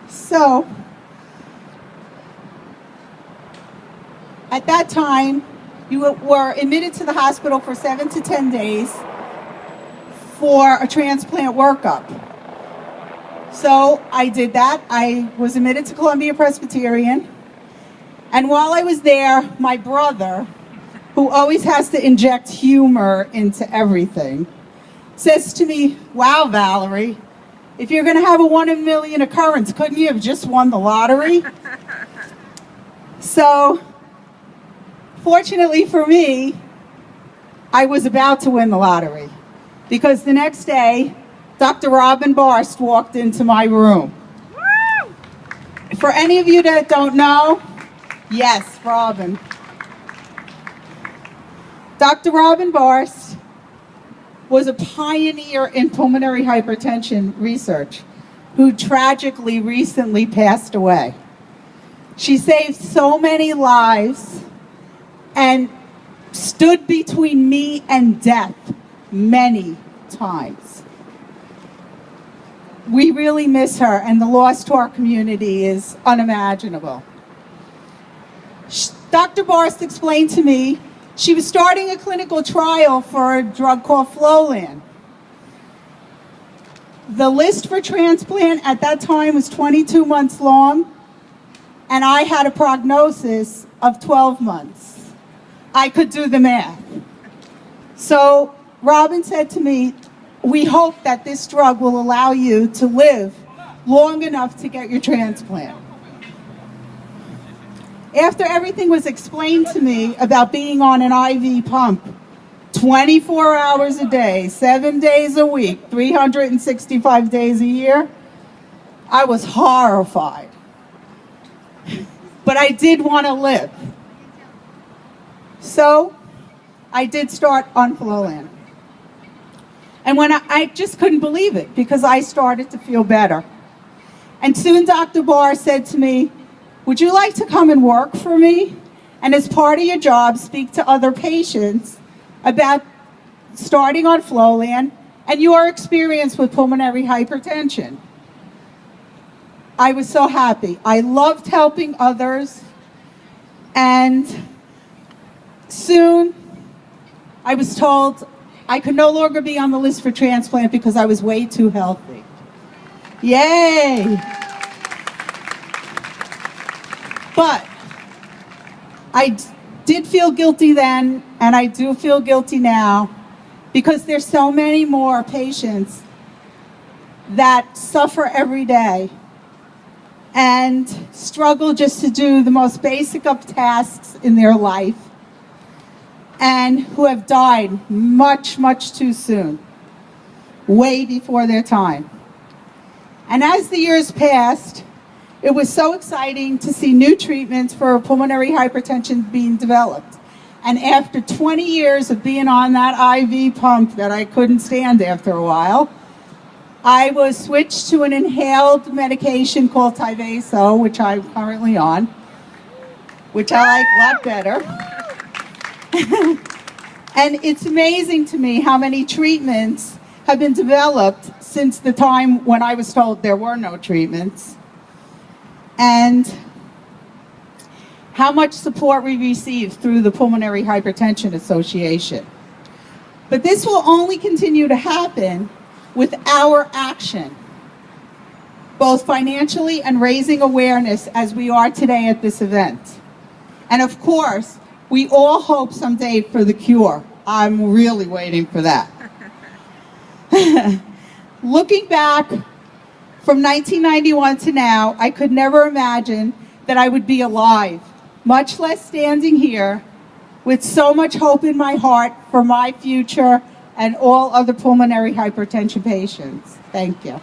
So, at that time, you were admitted to the hospital for 7 to 10 days for a transplant workup. So I did that. I was admitted to Columbia Presbyterian. And while I was there, my brother, who always has to inject humor into everything, says to me, "Wow, Valerie, if you're going to have a 1 in a million occurrence, couldn't you have just won the lottery?" So, fortunately for me, I was about to win the lottery, because the next day, Dr. Robin Barst walked into my room. Woo! For any of you that don't know, yes, Robin. Dr. Robin Barst was a pioneer in pulmonary hypertension research who tragically recently passed away. She saved so many lives and stood between me and death many times. We really miss her, and the loss to our community is unimaginable. Dr. Barst explained to me she was starting a clinical trial for a drug called Flolan. The list for transplant at that time was 22 months long, and I had a prognosis of 12 months. I could do the math. So Robin said to me, "We hope that this drug will allow you to live long enough to get your transplant." After everything was explained to me about being on an IV pump 24 hours a day, 7 days a week, 365 days a year, I was horrified. But I did want to live. So I did start on Flolan. And when I just couldn't believe it, because I started to feel better. And soon Dr. Barr said to me, "Would you like to come and work for me? And as part of your job, speak to other patients about starting on Flolan and your experience with pulmonary hypertension?" I was so happy. I loved helping others. And soon I was told I could no longer be on the list for transplant because I was way too healthy. Yay! But I did feel guilty then, and I do feel guilty now, because there's so many more patients that suffer every day and struggle just to do the most basic of tasks in their life, and who have died much, much too soon, way before their time. And as the years passed, it was so exciting to see new treatments for pulmonary hypertension being developed. And after 20 years of being on that IV pump that I couldn't stand after a while, I was switched to an inhaled medication called Tyvaso, which I'm currently on, which I like a lot better. And it's amazing to me how many treatments have been developed since the time when I was told there were no treatments, and how much support we receive through the Pulmonary Hypertension Association. But this will only continue to happen with our action, both financially and raising awareness as we are today at this event. And of course, we all hope someday for the cure. I'm really waiting for that. Looking back from 1991 to now, I could never imagine that I would be alive, much less standing here with so much hope in my heart for my future and all other pulmonary hypertension patients. Thank you.